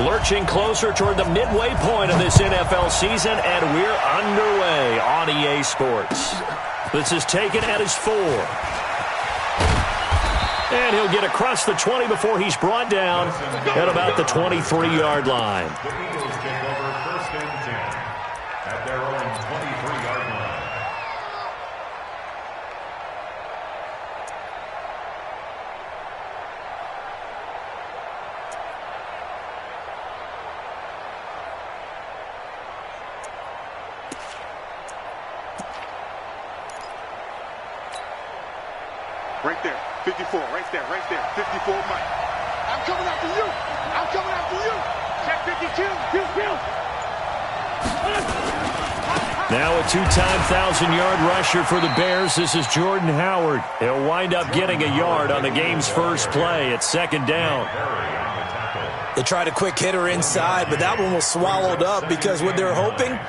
Lurching closer toward the midway point of this NFL season, and we're underway on EA Sports. This is taken at his 4. And he'll get across the 20 before he's brought down at about the 23-yard line. At their own 23-yard line. Right there, 54, right there, 54, Mike. I'm coming after you. I'm coming after you. Check 52. Now a two-time 1,000-yard rusher for the Bears. This is Jordan Howard. He'll wind up getting a yard on the game's first play at second down. They tried a quick hitter inside, but that one was swallowed up because what they're hoping,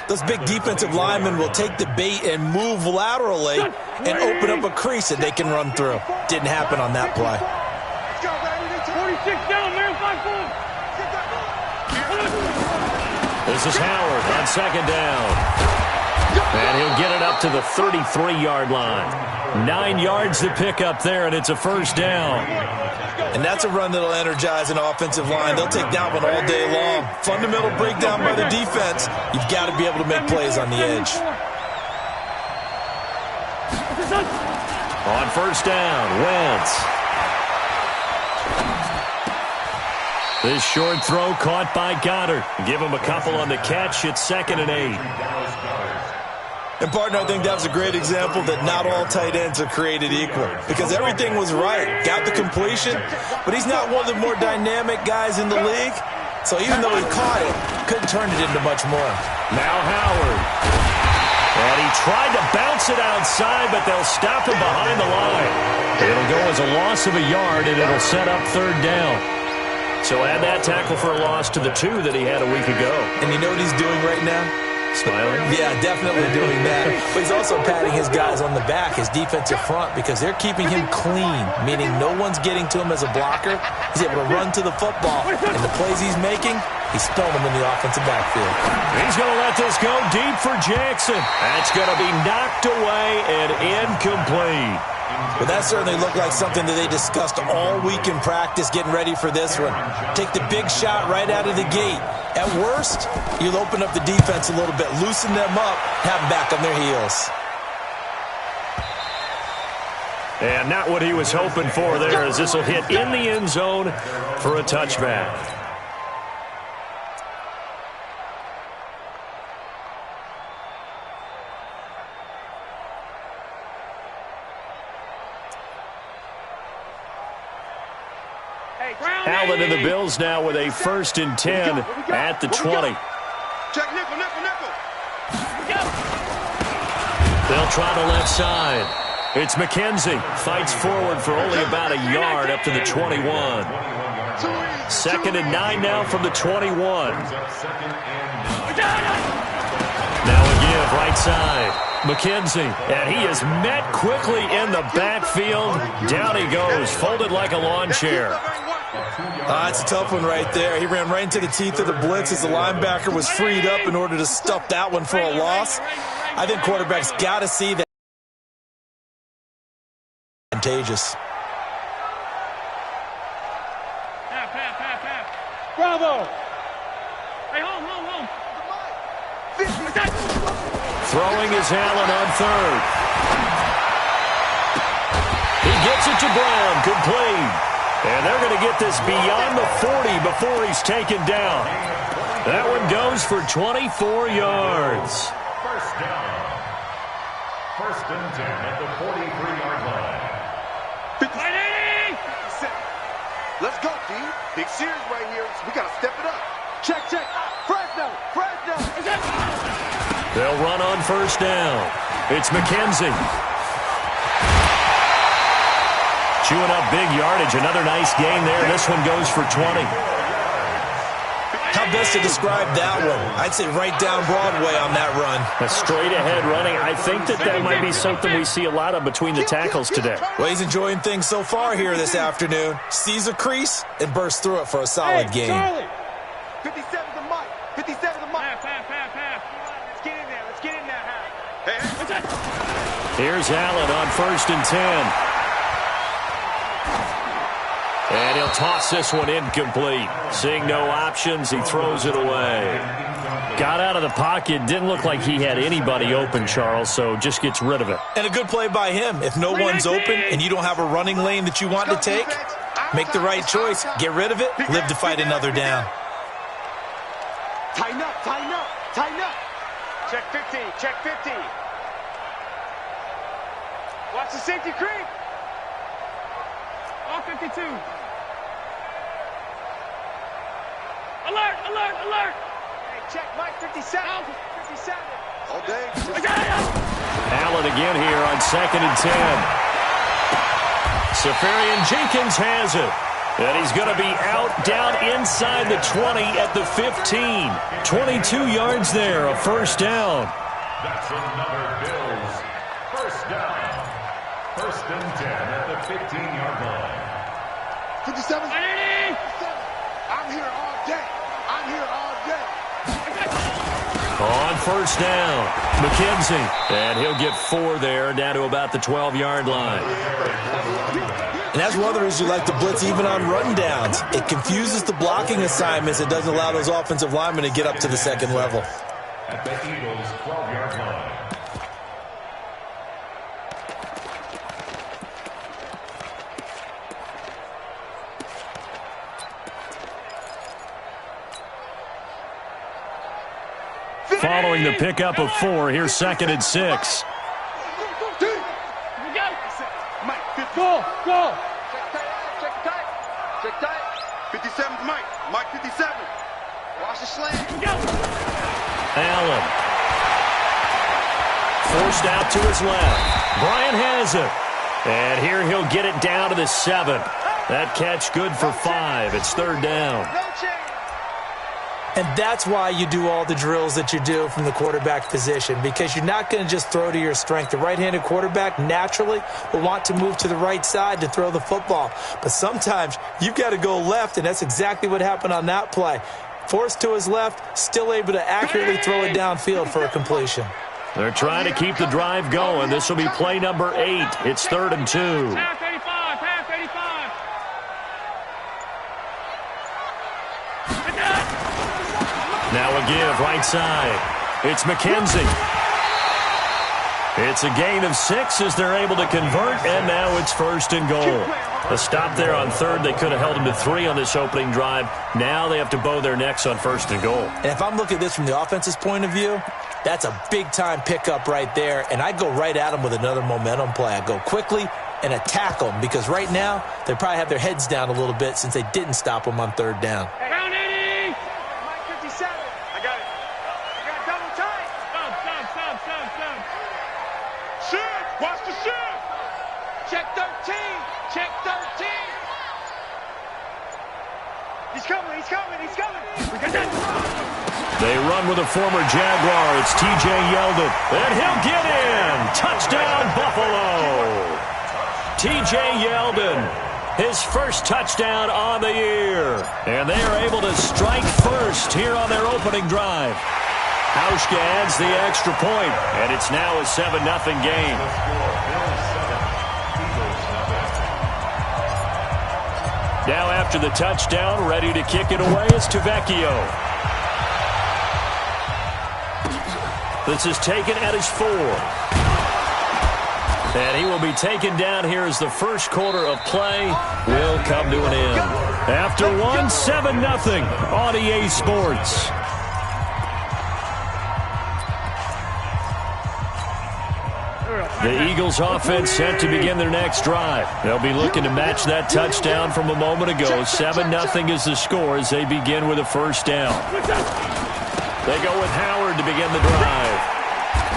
those big defensive linemen will take the bait and move laterally and open up a crease that they can run through. Didn't happen on that play. 46 down, man, 5-4. This is Howard on second down. And he'll get it up to the 33-yard line. 9 yards to pick up there, and it's a first down. And that's a run that'll energize an offensive line. They'll take that one all day long. Fundamental breakdown by the defense. You've got to be able to make plays on the edge. On first down, Wentz. This short throw caught by Goddard. Give him a couple on the catch. It's 2nd and 8. And, partner, I think that was a great example that not all tight ends are created equal because everything was right. Got the completion, but he's not one of the more dynamic guys in the league. So even though he caught it, couldn't turn it into much more. Now Howard. And he tried to bounce it outside, but they'll stop him behind the line. It'll go as a loss of a yard, and it'll set up third down. So add that tackle for a loss to the 2 that he had a week ago. And you know what he's doing right now? Smiling? Yeah, definitely doing that. But he's also patting his guys on the back, his defensive front, because they're keeping him clean, meaning no one's getting to him as a blocker. He's able to run to the football, and the plays he's making, he's throwing them in the offensive backfield. He's going to let this go deep for Jackson. That's going to be knocked away and incomplete. Well, that certainly looked like something that they discussed all week in practice getting ready for this one. Take the big shot right out of the gate. At worst, you'll open up the defense a little bit, loosen them up, have them back on their heels. And not what he was hoping for there, as this will hit in the end zone for a touchback. Allen and the Bills now with a 1st and 10 at the 20. Check nickel. They'll try the left side. It's McKenzie. Fights forward for only about a yard up to the 21. 2nd and 9 now from the 21. Now a give right side. McKenzie, and he is met quickly in the backfield. Down he goes, folded like a lawn chair. That's a tough one right there. He ran right into the teeth of the blitz as the linebacker was freed up in order to stuff that one for a loss. I think quarterbacks got to see that. Contagious. Bravo. Hey, home. Throwing is Allen on 3rd. He gets it to Brown, complete. And they're going to get this beyond the 40 before he's taken down. That one goes for 24 yards. First down. 1st and 10 at the 43-yard line. 57. Let's go, D. Big series right here. We got to step it up. Check. Fresno. They'll run on 1st down. It's McKenzie. Chewing up big yardage. Another nice gain there. This one goes for 20. How best to describe that one? I'd say right down Broadway on that run. A straight-ahead running. I think that might be something we see a lot of between the tackles today. Well, he's enjoying things so far here this afternoon. Sees a crease and bursts through it for a solid gain. Here's Allen on 1st and 10. And he'll toss this one incomplete. Seeing no options, he throws it away. Got out of the pocket. Didn't look like he had anybody open, Charles, so just gets rid of it. And a good play by him. If no one's open and you don't have a running lane that you want to take, make the right choice. Get rid of it. Live to fight another down. Tighten up, tighten up, tighten up. Check 50, check 50. Watch the safety creep. All 52. Alert, alert, alert. Hey, check Mike 57. 57. All day. Allen again here on 2nd and 10. Safarian Jenkins has it. And he's going to be out down inside the 20 at the 15. 22 yards there, a first down. That's another Bills first down. 1st and 10 at the 15-yard line. 57. I'm here all day. I'm here all day. On 1st down, McKenzie. And he'll get 4 there, down to about the 12-yard line. And that's one of the reasons you like to blitz even on run downs. It confuses the blocking assignments. It doesn't allow those offensive linemen to get up to the second level. At the Eagles' 12-yard line. Following the pickup of 4, here's 2nd and 6. Go, go. Check tight. Check tight. 57's Mike. Mike 57. Watch the slant. Allen. Forced out to his left. Bryant has it. And here he'll get it down to the 7. That catch good for 5. It's 3rd down. No change. And that's why you do all the drills that you do from the quarterback position, because you're not going to just throw to your strength. The right-handed quarterback naturally will want to move to the right side to throw the football. But sometimes you've got to go left, and that's exactly what happened on that play. Forced to his left, still able to accurately throw it downfield for a completion. They're trying to keep the drive going. This will be play number 8. It's 3rd and 2. Half 85, half 85. Now a give right side. It's McKenzie. It's a gain of 6 as they're able to convert, and now it's 1st and goal. A stop there on 3rd. They could have held them to 3 on this opening drive. Now they have to bow their necks on 1st and goal. And if I'm looking at this from the offense's point of view, that's a big-time pickup right there, and I go right at them with another momentum play. I go quickly and attack them, because right now they probably have their heads down a little bit since they didn't stop them on 3rd down. Round 80. Mike 57. I got it. I got double tight. Stop. Shift. Watch the shift. Check 13. Check 13. He's coming. We got that. They run with a former Jaguar. It's T.J. Yeldon. And he'll get in. Touchdown, Buffalo. T.J. Yeldon, his first touchdown on the year. And they are able to strike first here on their opening drive. Hauschka adds the extra point, and it's now a 7-0 game. Now after the touchdown, ready to kick it away is Tavecchio. This is taken at his 4. And he will be taken down here as the first quarter of play will come to an end. After 7-0 on EA Sports. The Eagles offense set to begin their next drive. They'll be looking to match that touchdown from a moment ago. 7-0 is the score as they begin with a first down. They go with Howard to begin the drive.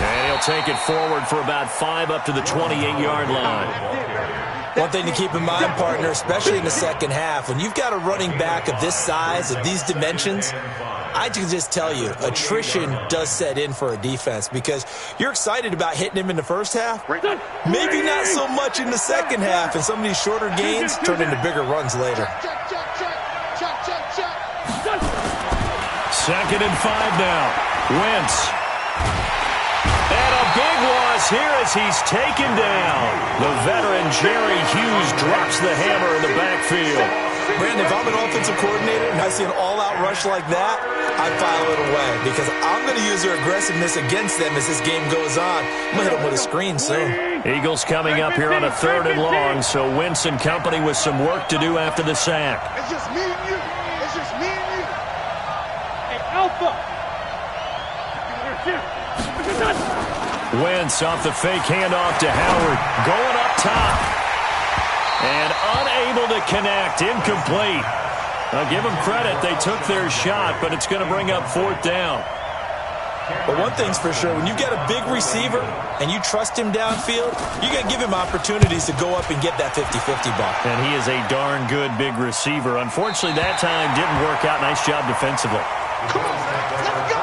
And he'll take it forward for about 5 up to the 28-yard line. One thing to keep in mind, partner, especially in the second half, when you've got a running back of this size, of these dimensions, I can just tell you, attrition does set in for a defense, because you're excited about hitting him in the first half. Maybe not so much in the second half, and some of these shorter gains turn into bigger runs later. Second and 5 now. Wentz. And a big one loss here as he's taken down. The veteran Jerry Hughes drops the hammer in the backfield. Brandon, if I'm an offensive coordinator and I see an all-out rush like that, I file it away because I'm going to use their aggressiveness against them as this game goes on. I'm going to hit them with a screen soon. Eagles coming up here on a 3rd and long, so Wentz and company with some work to do after the sack. It's just me and you. It's just me and you. Hey, Alpha. Wentz off the fake handoff to Howard. Going up top. And unable to connect. Incomplete. I'll give them credit. They took their shot, but it's going to bring up 4th down. But one thing's for sure, when you get a big receiver and you trust him downfield, you got to give him opportunities to go up and get that 50-50 ball. And he is a darn good big receiver. Unfortunately, that time didn't work out. Nice job defensively. Come on, let's go.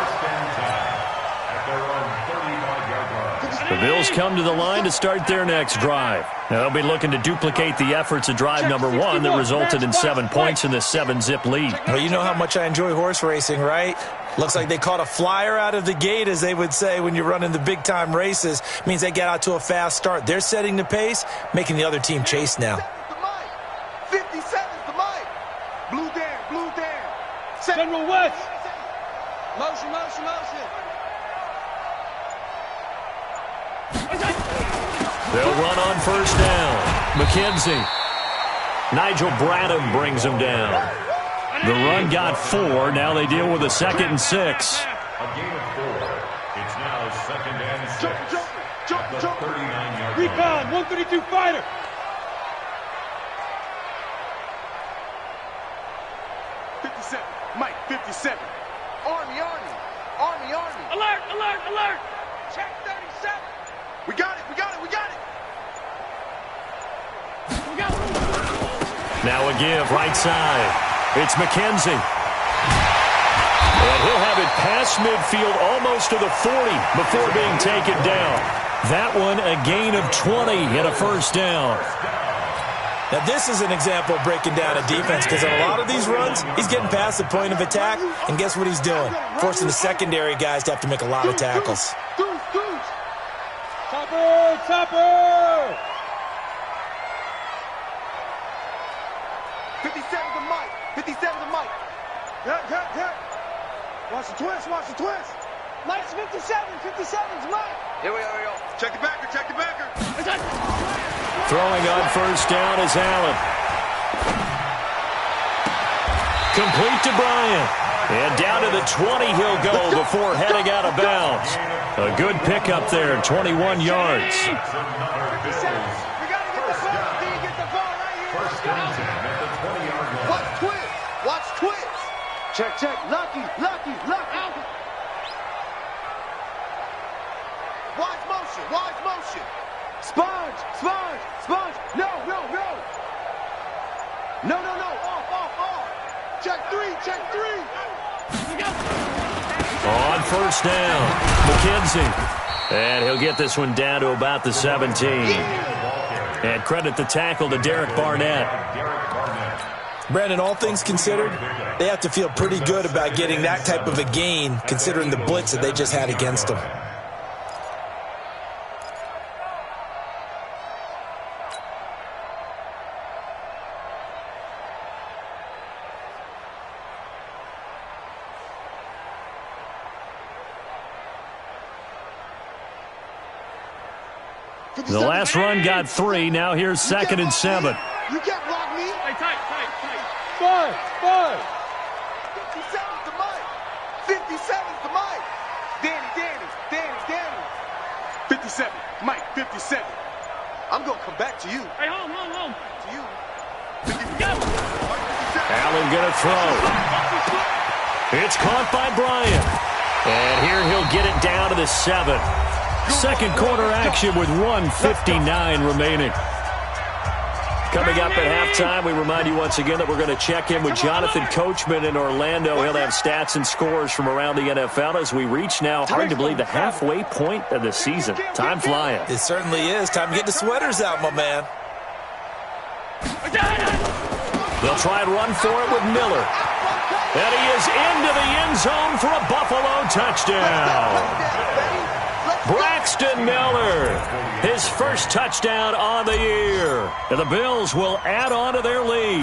The Bills come to the line to start their next drive. Now, they'll be looking to duplicate the efforts of drive number 1 that resulted in 7 points in the 7-zip lead. Well, you know how much I enjoy horse racing, right? Looks like they caught a flyer out of the gate, as they would say when you're running the big-time races. Means they get out to a fast start. They're setting the pace, making the other team chase now. 57's the mic. Blue down. General West. Motion. They'll run on 1st down. McKenzie. Nigel Bradham brings him down. The run got 4. Now they deal with a 2nd and 6. A gain of 4. It's now 2nd and 6. Jump. 39-yard line. Recon, 132 fighter. Mike, 57. Army. Alert. Check 37. We got it. Now a give, right side. It's McKenzie. And he'll have it past midfield almost to the 40 before being taken down. That one a gain of 20 and a 1st down. Now, this is an example of breaking down a defense because on a lot of these runs, he's getting past the point of attack, and guess what he's doing? Forcing the secondary guys to have to make a lot of tackles. Topper. 57's the mic. 57's the mic. Hit. Watch the twist. Mike's 57's Mike. Here we go. Check the backer. Throwing on 1st down is Allen. Complete to Bryant. And down to the 20 he'll go before heading out of bounds. A good pickup there, 21 yards. We gotta get the ball. Do you get the ball right here? 1st and 10 at the 20-yard line. Watch twist. Check. Lucky. Watch motion. Sponge. No. Off. Check three. On 1st down, McKenzie. And he'll get this one down to about the 17. And credit the tackle to Derek Barnett. Brandon, all things considered, they have to feel pretty good about getting that type of a gain considering the blitz that they just had against them. The last run got 3. Now here's 2nd and 7. You can't block me. Hey, tight. Five. 57's the mic. 57's the mic. Danny. 57. Mike, 57. I'm going to come back to you. Hey, home. To you. Go. Allen going to throw. It's caught by Bryant. And here he'll get it down to the 7. 2nd quarter action with 1:59 remaining. Coming up at halftime, we remind you once again that we're going to check in with Jonathan Coachman in Orlando. He'll have stats and scores from around the NFL as we reach now, hard to believe, the halfway point of the season. Time flying. It certainly is. Time to get the sweaters out, my man. They'll try and run for it with Miller. And he is into the end zone for a Buffalo touchdown. Braxton Miller, his first touchdown on the year. And the Bills will add on to their lead.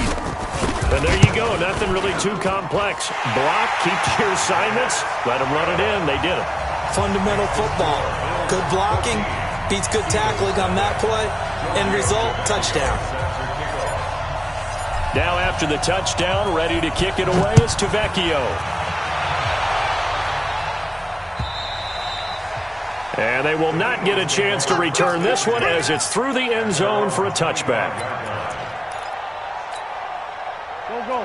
And there you go, nothing really too complex. Block, keep to your assignments, let them run it in. They did it. Fundamental football. Good blocking beats good tackling on that play. End result, touchdown. Now after the touchdown, ready to kick it away is Tavecchio. And they will not get a chance to return this one as it's through the end zone for a touchback.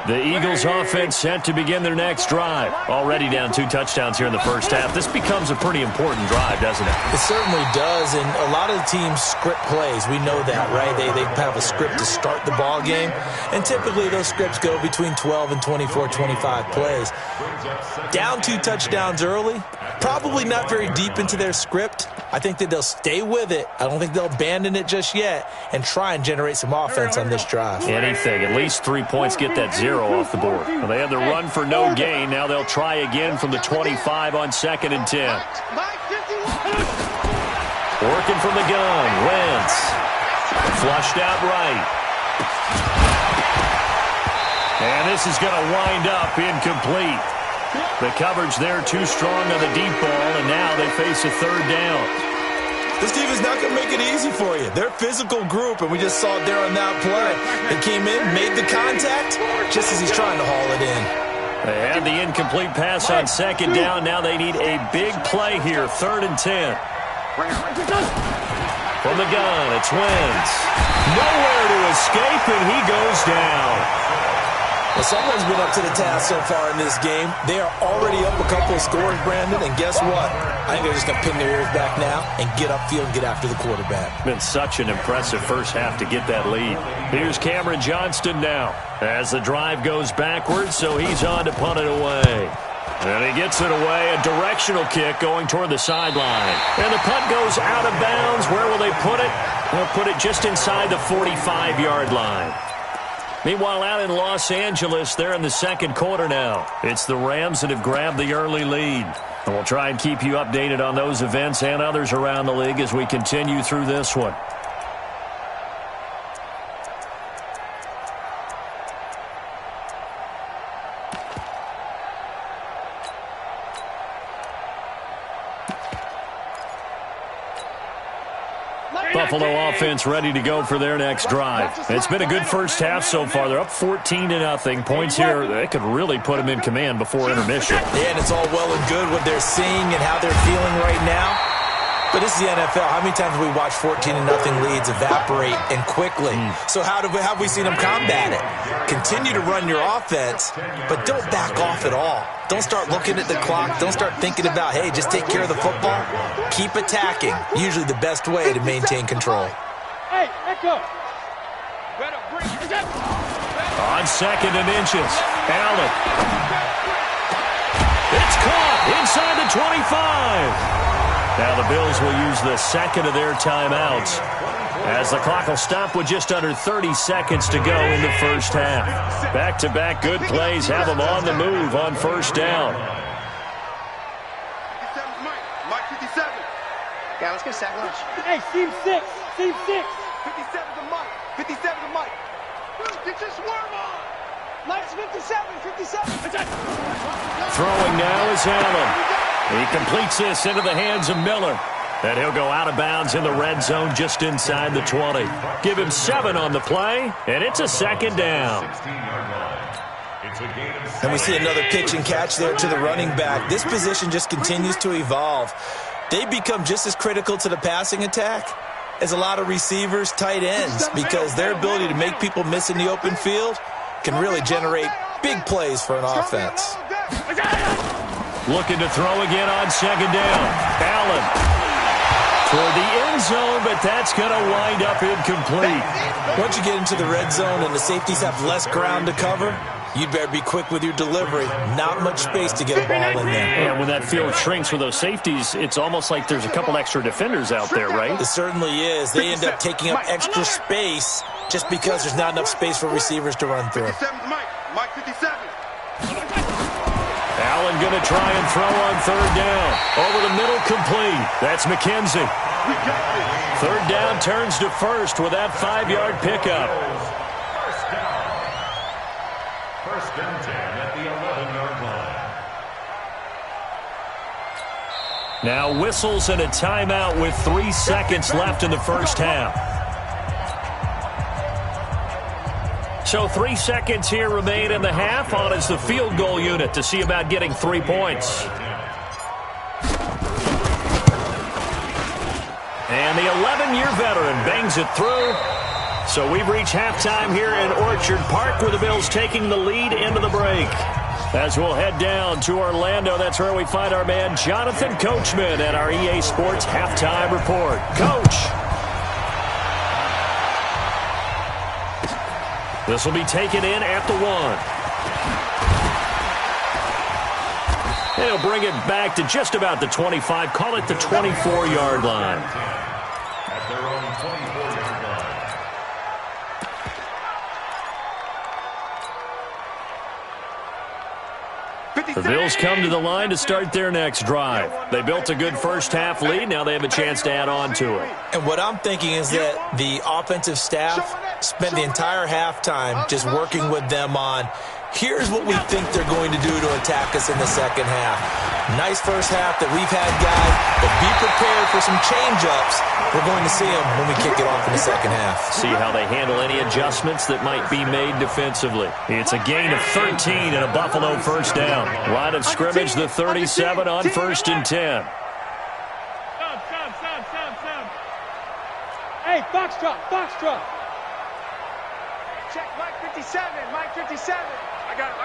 The Eagles offense set to begin their next drive. Already down 2 touchdowns here in the first half. This becomes a pretty important drive, doesn't it? It certainly does, and a lot of the teams script plays. We know that, right? They have a script to start the ball game, and typically those scripts go between 12 and 24, 25 plays. Down 2 touchdowns early, probably not very deep into their script. I think that they'll stay with it. I don't think they'll abandon it just yet and try and generate some offense on this drive. Anything. At least 3 points, get that 0 off the board. Well, they had the run for no gain. Now they'll try again from the 25 on 2nd and 10. Working from the gun. Wentz. Flushed out right. And this is going to wind up incomplete. The coverage there too strong on the deep ball, and now they face a 3rd down. This team is not going to make it easy for you. They're a physical group, and we just saw it there on that play. They came in, made the contact, just as he's trying to haul it in. They had the incomplete pass on 2nd down. Now they need a big play here, 3rd and 10. From the gun, it's Wentz. Nowhere to escape, and he goes down. Well, someone's been up to the task so far in this game. They are already up a couple of scores, Brandon, and guess what? I think they're just going to pin their ears back now and get upfield and get after the quarterback. Been such an impressive first half to get that lead. Here's Cameron Johnston now as the drive goes backwards, so he's on to punt it away. And he gets it away, a directional kick going toward the sideline. And the punt goes out of bounds. Where will they put it? They'll put it just inside the 45-yard line. Meanwhile, out in Los Angeles, they're in the 2nd quarter now. It's the Rams that have grabbed the early lead. And we'll try and keep you updated on those events and others around the league as we continue through this one. Buffalo offense ready to go for their next drive. It's been a good first half so far. They're up 14-0. Points here, they could really put them in command before intermission. Yeah, and it's all well and good what they're seeing and how they're feeling right now. But this is the NFL. How many times have we watched 14-0 leads evaporate and quickly? So how have we seen them combat it? Continue to run your offense, but don't back off at all. Don't start looking at the clock. Don't start thinking about, hey, just take care of the football. Keep attacking. Usually the best way to maintain control. Hey, echo. On 2nd and inches. Allen. It's caught inside the 25. Now the Bills will use the 2nd of their timeouts as the clock will stop with just under 30 seconds to go in the first half. Back-to-back good plays have them on the move on 1st down. 57's Mike 57. Yeah, let's get sack lunch. Hey, team 6. Team 6. 57's a Mike. 57's a Mike. Get your swerve on. Mike's 57. Throwing now is Allen. He completes this into the hands of Miller. And he'll go out of bounds in the red zone just inside the 20. Give him 7 on the play, and it's a 2nd down. And we see another pitch and catch there to the running back. This position just continues to evolve. They become just as critical to the passing attack as a lot of receivers, tight ends, because their ability to make people miss in the open field can really generate big plays for an offense. Looking to throw again on 2nd down. Allen toward the end zone, but that's going to wind up incomplete. Once you get into the red zone and the safeties have less ground to cover, you'd better be quick with your delivery. Not much space to get a ball in there. And when that field shrinks with those safeties, it's almost like there's a couple extra defenders out there, right? It certainly is. They end up taking up extra space just because there's not enough space for receivers to run through. 57's Mike 57. Allen going to try and throw on third down. Over the middle, complete. That's McKenzie. Third down turns to first with that 5-yard pickup. First down. First and 10 at the 11-yard line. Now whistles and a timeout with 3 seconds left in the first half. So 3 seconds here remain in the half. On is the field goal unit to see about getting 3 points. And the 11-year veteran bangs it through. So we've reached halftime here in Orchard Park with the Bills taking the lead into the break. As we'll head down to Orlando, that's where we find our man Jonathan Coachman at our EA Sports Halftime Report. Coach! This will be taken in at the 1. And he'll bring it back to just about the 25. Call it the 24-yard line. At their own 24-yard line. The Bills come to the line to start their next drive. They built a good first-half lead. Now they have a chance to add on to it. And what I'm thinking is that the offensive staff spent the entire halftime just working with them on, here's what we think they're going to do to attack us in the second half. Nice first half that we've had, guys, but be prepared for some change-ups. We're going to see them when we kick it off in the second half. See how they handle any adjustments that might be made defensively. It's a gain of 13 and a Buffalo first down. Line of scrimmage, the 37 on 1st and 10. Sub. Hey, Foxtrot. Check Mike 57. Mike 57. I got it.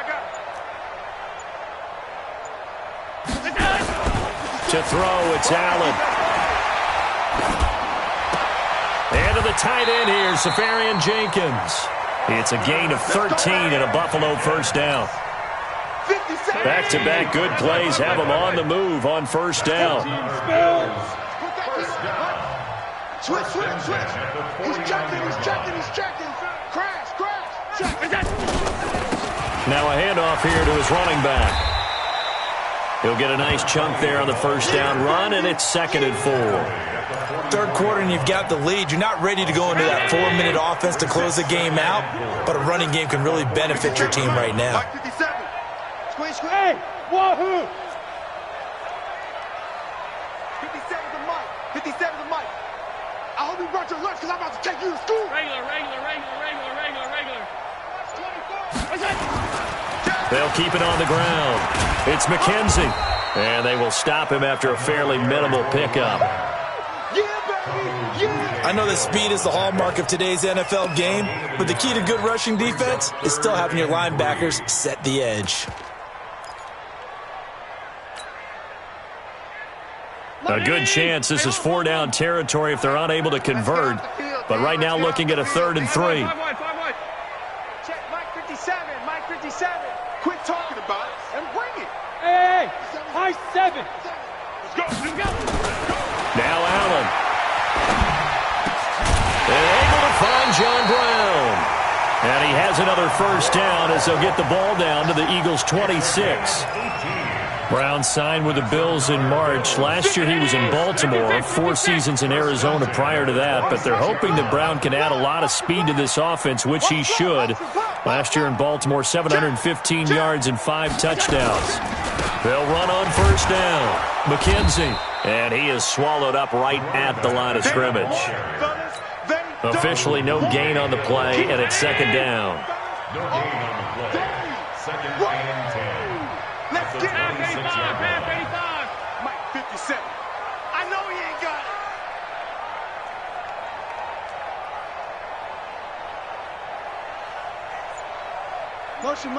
To throw, it's Allen. And to the tight end here, Safarian Jenkins. It's a gain of 13 and a Buffalo first down. Back-to-back good plays have them on the move on first down. Switch. He's checking. Crash. Check. Now a handoff here to his running back. He'll get a nice chunk there on the first down run, and it's 2nd and 4. Third quarter and you've got the lead. You're not ready to go into that 4-minute offense to close the game out, but a running game can really benefit your team right now. Mike 57. Squeeze. Hey, wahoo! 57 to Mike. 57 to Mike. I hope you brought your lunch because I'm about to take you to school. Regular. What's that? They'll keep it on the ground. It's McKenzie. And they will stop him after a fairly minimal pickup. I know that speed is the hallmark of today's NFL game, but the key to good rushing defense is still having your linebackers set the edge. A good chance this is 4-down territory if they're unable to convert. But right now looking at a 3rd and 3. Check Mike 57. Quit talking about it and bring it. Hey, high 7. Let's go. Now Allen. And able to find John Brown. And he has another first down as they'll get the ball down to the Eagles' 26. Brown signed with the Bills in March. Last year he was in Baltimore, 4 seasons in Arizona prior to that, but they're hoping that Brown can add a lot of speed to this offense, which he should. Last year in Baltimore, 715 yards and 5 touchdowns. They'll run on first down. McKenzie, and he is swallowed up right at the line of scrimmage. Officially no gain on the play, and it's 2nd down. No gain on the play. 2nd and 10. Let's get it. Half 85. Mike 57. I know he ain't got it. Motion.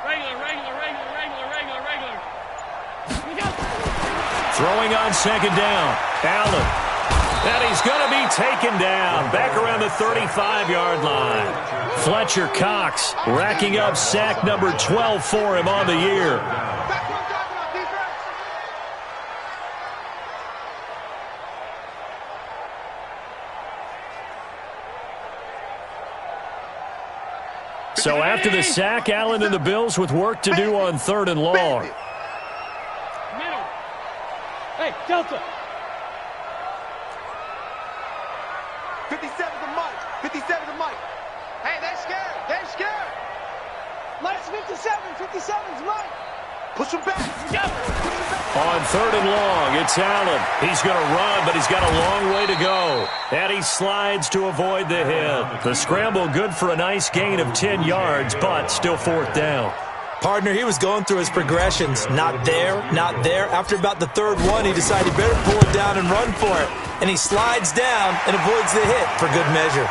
Regular. Throwing on 2nd down. Allen. And he's going to be taken down back around the 35-yard line. Fletcher Cox racking up sack number 12 for him on the year. So after the sack, Allen and the Bills with work to do on 3rd and long. Hey, Delta. 57 to Mike. 57 to Mike. Hey, they're scared. They're scared. Minus 57. 57's Mike. Push him back. On 3rd and long, it's Allen. He's going to run, but he's got a long way to go. And he slides to avoid the hit. The scramble good for a nice gain of 10 yards, but still 4th down. Partner, he was going through his progressions. Not there, not there. After about the 3rd one, he decided he better pull it down and run for it. And he slides down and avoids the hit for good measure.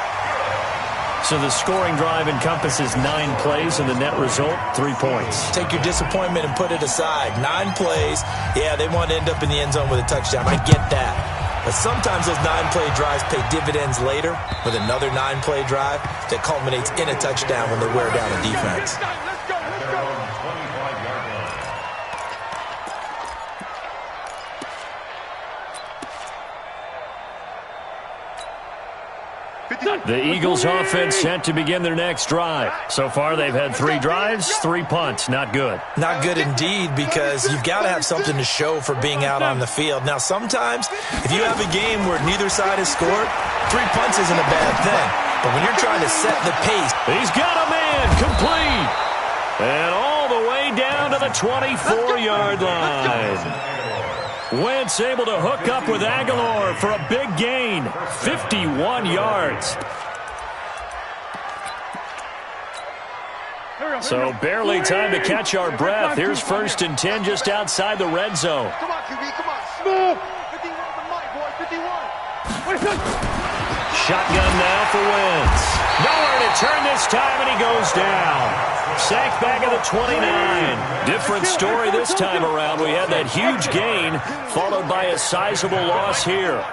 So the scoring drive encompasses 9 plays, and the net result, 3 points. Take your disappointment and put it aside. 9 plays. Yeah, they want to end up in the end zone with a touchdown. I get that. But sometimes those 9-play drives pay dividends later with another 9-play drive that culminates in a touchdown when they wear down a defense. Let's go. Let's go. The Eagles offense set to begin their next drive. So far, they've had 3 drives, 3 punts. Not good. Not good indeed, because you've got to have something to show for being out on the field. Now, sometimes, if you have a game where neither side has scored, 3 punts isn't a bad thing. But when you're trying to set the pace... He's got a man complete. And all the way down to the 24-yard line. Wentz able to hook up with Aguilar for a big gain, 51 yards. So barely time to catch our breath. Here's 1st and 10 just outside the red zone. Come on, QB, come on. Smooth. 51 to Mike, boy, 51. Shotgun now for Wentz. Nowhere to turn this time, and he goes down. Sacked back at the 29. Different story this time around. We had that huge gain, followed by a sizable loss here.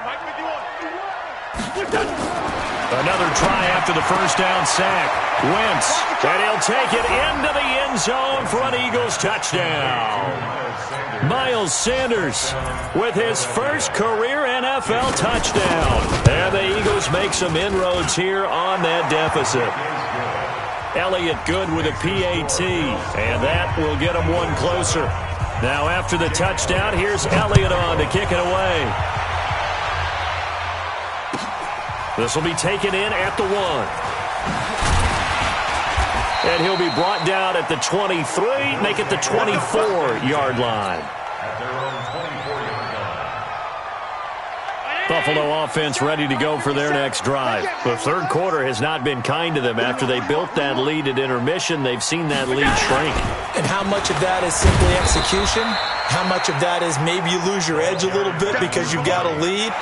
Another try after the 1st down sack. Wentz, and he'll take it into the end zone for an Eagles touchdown. Miles Sanders with his first career NFL touchdown. And the Eagles make some inroads here on that deficit. Elliott good with a PAT, and that will get him one closer. Now after the touchdown, here's Elliott on to kick it away. This will be taken in at the 1. And he'll be brought down at the 23, make it the 24-yard line. At their own 24-yard line. Buffalo offense ready to go for their next drive. The 3rd quarter has not been kind to them. After they built that lead at intermission, they've seen that lead shrink. And how much of that is simply execution? How much of that is maybe you lose your edge a little bit because you've got a lead?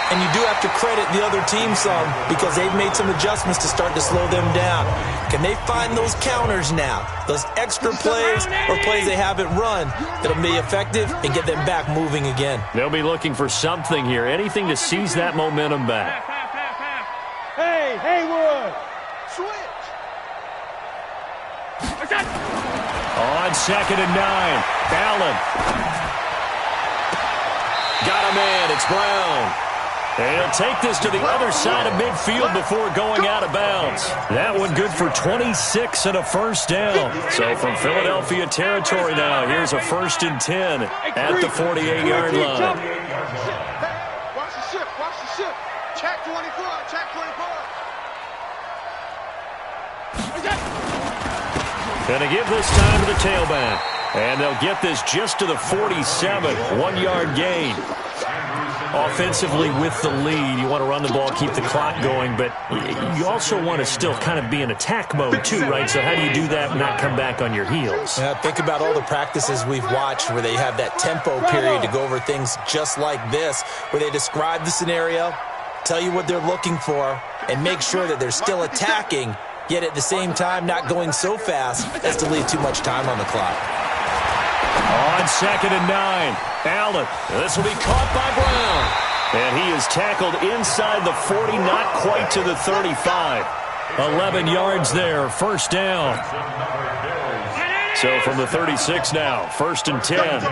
And you do have to credit the other team some because they've made some adjustments to start to slow them down. Can they find those counters now? Those extra plays or plays they haven't run that'll be effective and get them back moving again. They'll be looking for something here, anything to seize that momentum back. Hey, Haywood. Switch. On 2nd and 9, Allen. Got a man, it's Brown. And he'll take this to the other side of midfield before going out of bounds. That one good for 26 and a 1st down. So from Philadelphia territory now, here's a 1st and 10 at the 48-yard line. Watch the ship, watch the ship. Check 24, check 24. Gonna give this time to the tailback. And they'll get this just to the 47, 1-yard gain. Offensively with the lead, you want to run the ball, keep the clock going, but you also want to still kind of be in attack mode too, right? So how do you do that and not come back on your heels? Yeah, think about all the practices we've watched where they have that tempo period to go over things just like this, where they describe the scenario, tell you what they're looking for, and make sure that they're still attacking, yet at the same time not going so fast as to leave too much time on the clock. On 2nd and 9, Allen. This will be caught by Brown. And he is tackled inside the 40, not quite to the 35. 11 yards there, 1st down. So from the 36 now, 1st and 10.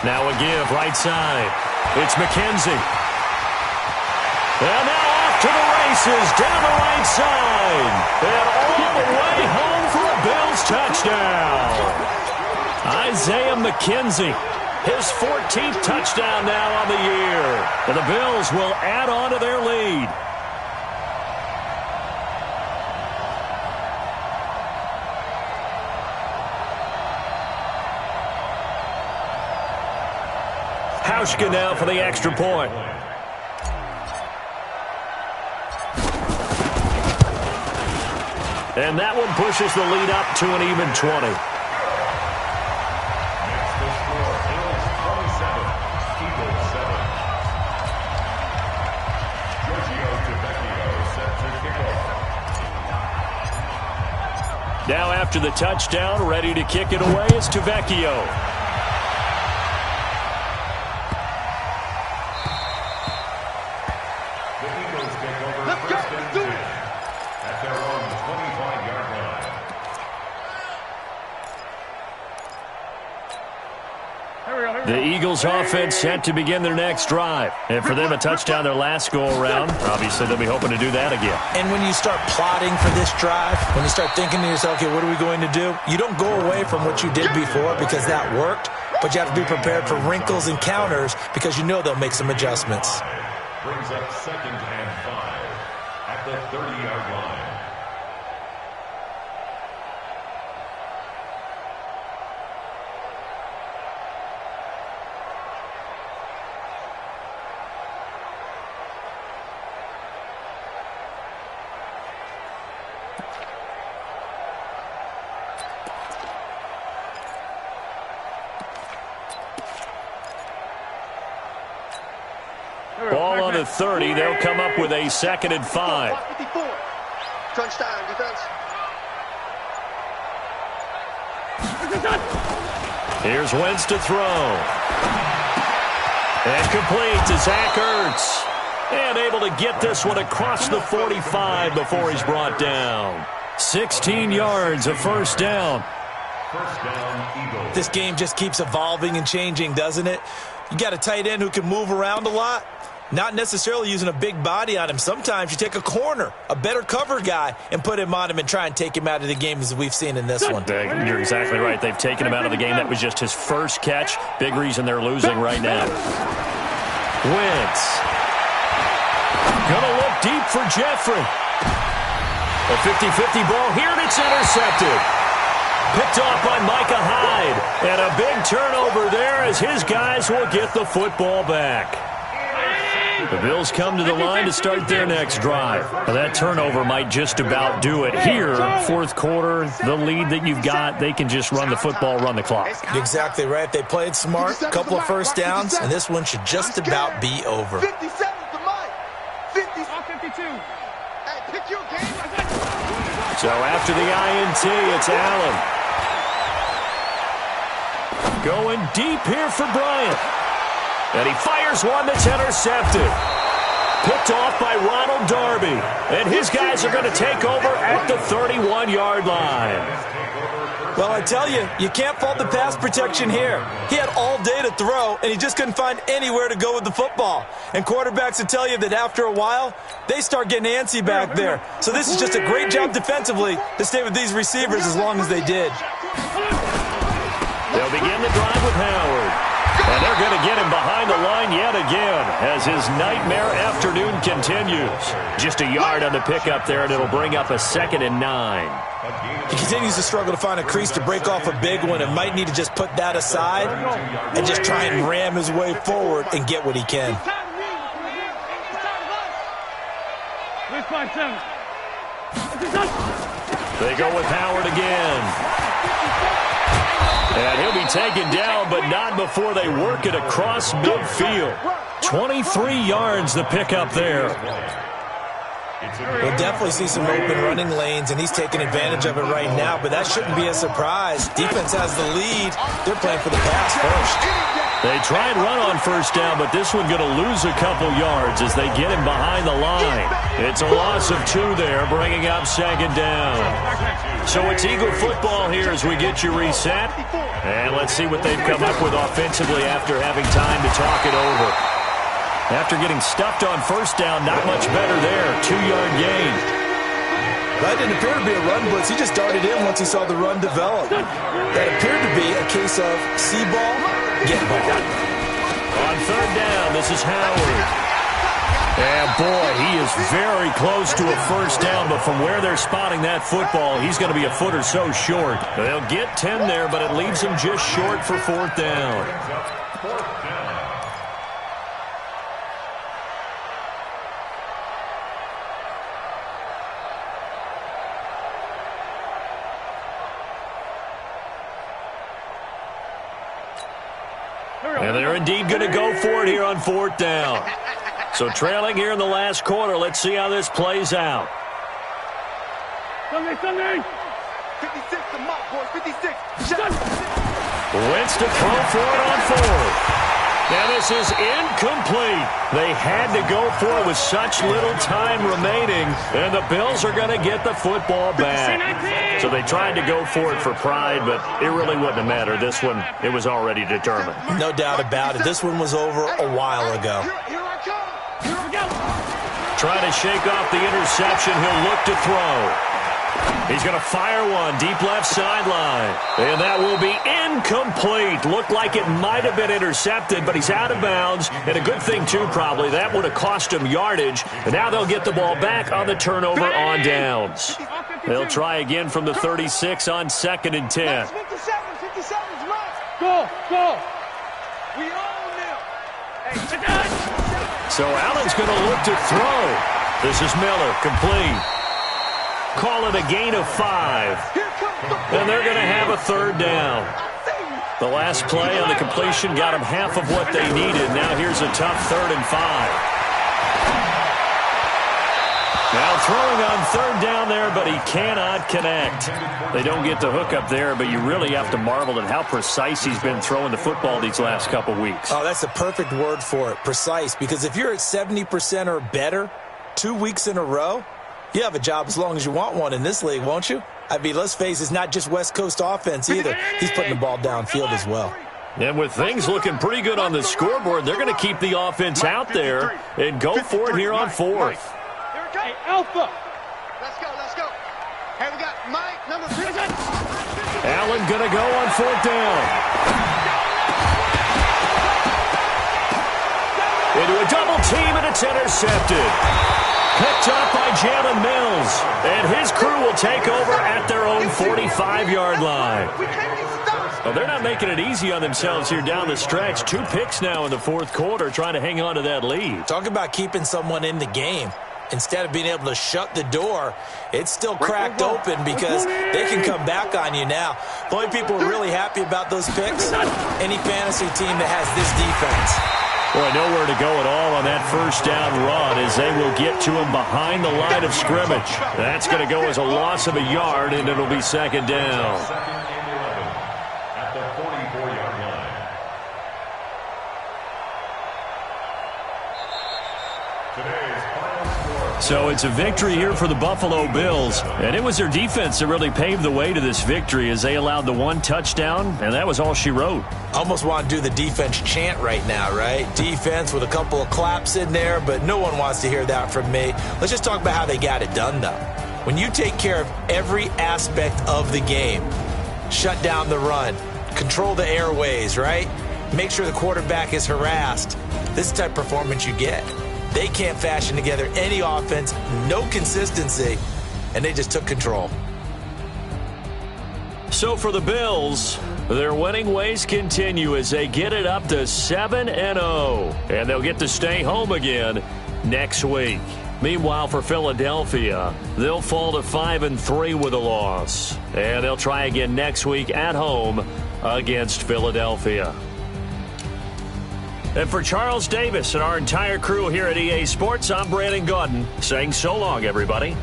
Now a give, right side. It's McKenzie. And now off to the races, down the right side. And all the way home for a Bills touchdown. Isaiah McKenzie, his 14th touchdown now on the year. And the Bills will add on to their lead. Hauschka now for the extra point. And that one pushes the lead up to an even 20. Next to score, Bills 27, Eagles 7. Giorgio DeVecchio set to kick off. Now after the touchdown, ready to kick it away is DeVecchio. The Eagles offense set to begin their next drive. And for them, a touchdown their last go-around. Obviously, they'll be hoping to do that again. And when you start plotting for this drive, when you start thinking to yourself, okay, what are we going to do? You don't go away from what you did before because that worked, but you have to be prepared for wrinkles and counters because you know they'll make some adjustments. Brings up 2nd and 5 at the 30-yard line. Ball on the 30. They'll come up with a 2nd and 5. Crunch time, defense. Here's Wentz to throw. And complete to Zach Ertz. And able to get this one across the 45 before he's brought down. 16 yards, a first down. First down, Eagles. This game just keeps evolving and changing, doesn't it? You got a tight end who can move around a lot. Not necessarily using a big body on him. Sometimes you take a corner, a better cover guy, and put him on him and try and take him out of the game as we've seen in this one. You're exactly right. They've taken him out of the game. That was just his first catch. Big reason they're losing right now. Wentz. Gonna look deep for Jeffrey. A 50-50 ball here, and it's intercepted. Picked off by Micah Hyde. And a big turnover there as his guys will get the football back. The Bills come to the line to start their next drive. Well, that turnover might just about do it here. Fourth quarter, the lead that you've got, they can just run the football, run the clock. Exactly right. They played smart, a couple of first downs, and this one should just about be over. 57 to Mike. 52. Hey, pick your game. So after the INT, it's Allen. Going deep here for Bryant. And he fires one that's intercepted. Picked off by Ronald Darby. And his guys are going to take over at the 31-yard line. Well, I tell you, you can't fault the pass protection here. He had all day to throw, and he just couldn't find anywhere to go with the football. And quarterbacks will tell you that after a while, they start getting antsy back there. So this is just a great job defensively to stay with these receivers as long as they did. They'll begin the drive with Howard. And they're going to get him behind the line yet again as his nightmare afternoon continues. Just a yard on the pickup there, and it'll bring up a 2nd and 9. He continues to struggle to find a crease to break off a big one and might need to just put that aside and just try and ram his way forward and get what he can. They go with Howard again. And he'll be taken down, but not before they work it across midfield. 23 yards the pickup there. We'll definitely see some open running lanes, and he's taking advantage of it right now, but that shouldn't be a surprise. Defense has the lead. They're playing for the pass first. They try and run on first down, but this one going to lose a couple yards as they get him behind the line. It's a loss of 2 there, bringing up 2nd down. So it's Eagle football here as we get you reset. And let's see what they've come up with offensively after having time to talk it over. After getting stuffed on first down, not much better there. 2-yard gain. That didn't appear to be a run blitz. He just darted in once he saw the run develop. That appeared to be a case of see ball, get ball. On third down, this is Howard. And boy, he is very close to a first down, but from where they're spotting that football, he's going to be a foot or so short. They'll get 10 there, but it leaves him just short for fourth down. And they're indeed going to go for it here on fourth down. So trailing here in the last quarter, let's see how this plays out. 56 to Mott, boys, 56. Wentz to throw for it on fourth. Now this is incomplete. They had to go for it with such little time remaining, and the Bills are going to get the football back. So they tried to go for it for pride, but it really wouldn't have mattered. This one, it was already determined. No doubt about it. This one was over a while ago. Here I come. Here we go. Trying to shake off the interception. He'll look to throw. He's going to fire one deep left sideline. And that will be incomplete. Looked like it might have been intercepted, but he's out of bounds. And a good thing, too, probably. That would have cost him yardage. And now they'll get the ball back on the turnover on downs. They'll try again from the 36 on 2nd and 10. 57's right. Go. We own them. So Allen's going to look to throw. This is Miller, complete. Call it a gain of 5. And they're going to have a third down. The last play on the completion got them half of what they needed. Now here's a tough 3rd and 5. Now throwing on third down there, but he cannot connect. They don't get the hook up there, but you really have to marvel at how precise he's been throwing the football these last couple weeks. Oh, that's the perfect word for it, precise. Because if you're at 70% or better 2 weeks in a row, you have a job as long as you want one in this league, won't you? I mean, let's face it, it's not just West Coast offense either. He's putting the ball downfield as well. And with things looking pretty good on the scoreboard, they're going to keep the offense out there and go for it here on fourth. Hey, Alpha. Let's go. Hey, we got Mike, number 3. Allen going to go on fourth down. Into a double team, and it's intercepted. Picked up by Jalen Mills. And his crew will take over at their own 45-yard line. Well, they're not making it easy on themselves here down the stretch. 2 picks now in the fourth quarter, trying to hang on to that lead. Talk about keeping someone in the game. Instead of being able to shut the door, it's still cracked open because they can come back on you now. The only people who are really happy about those picks, any fantasy team that has this defense. Boy, nowhere to go at all on that first down run as they will get to him behind the line of scrimmage. That's going to go as a loss of a yard, and it'll be 2nd down. At the 44-yard line. Today's final score. So it's a victory here for the Buffalo Bills, and it was their defense that really paved the way to this victory as they allowed the 1 touchdown, and that was all she wrote. Almost want to do the defense chant right now, right? Defense with a couple of claps in there, but no one wants to hear that from me. Let's just talk about how they got it done, though. When you take care of every aspect of the game, shut down the run, control the airways, right? Make sure the quarterback is harassed. This is the type of performance you get. They can't fashion together any offense, no consistency, and they just took control. So for the Bills, their winning ways continue as they get it up to 7-0, and they'll get to stay home again next week. Meanwhile, for Philadelphia, they'll fall to 5-3 with a loss, and they'll try again next week at home against Philadelphia. And for Charles Davis and our entire crew here at EA Sports, I'm Brandon Gaudin saying so long, everybody.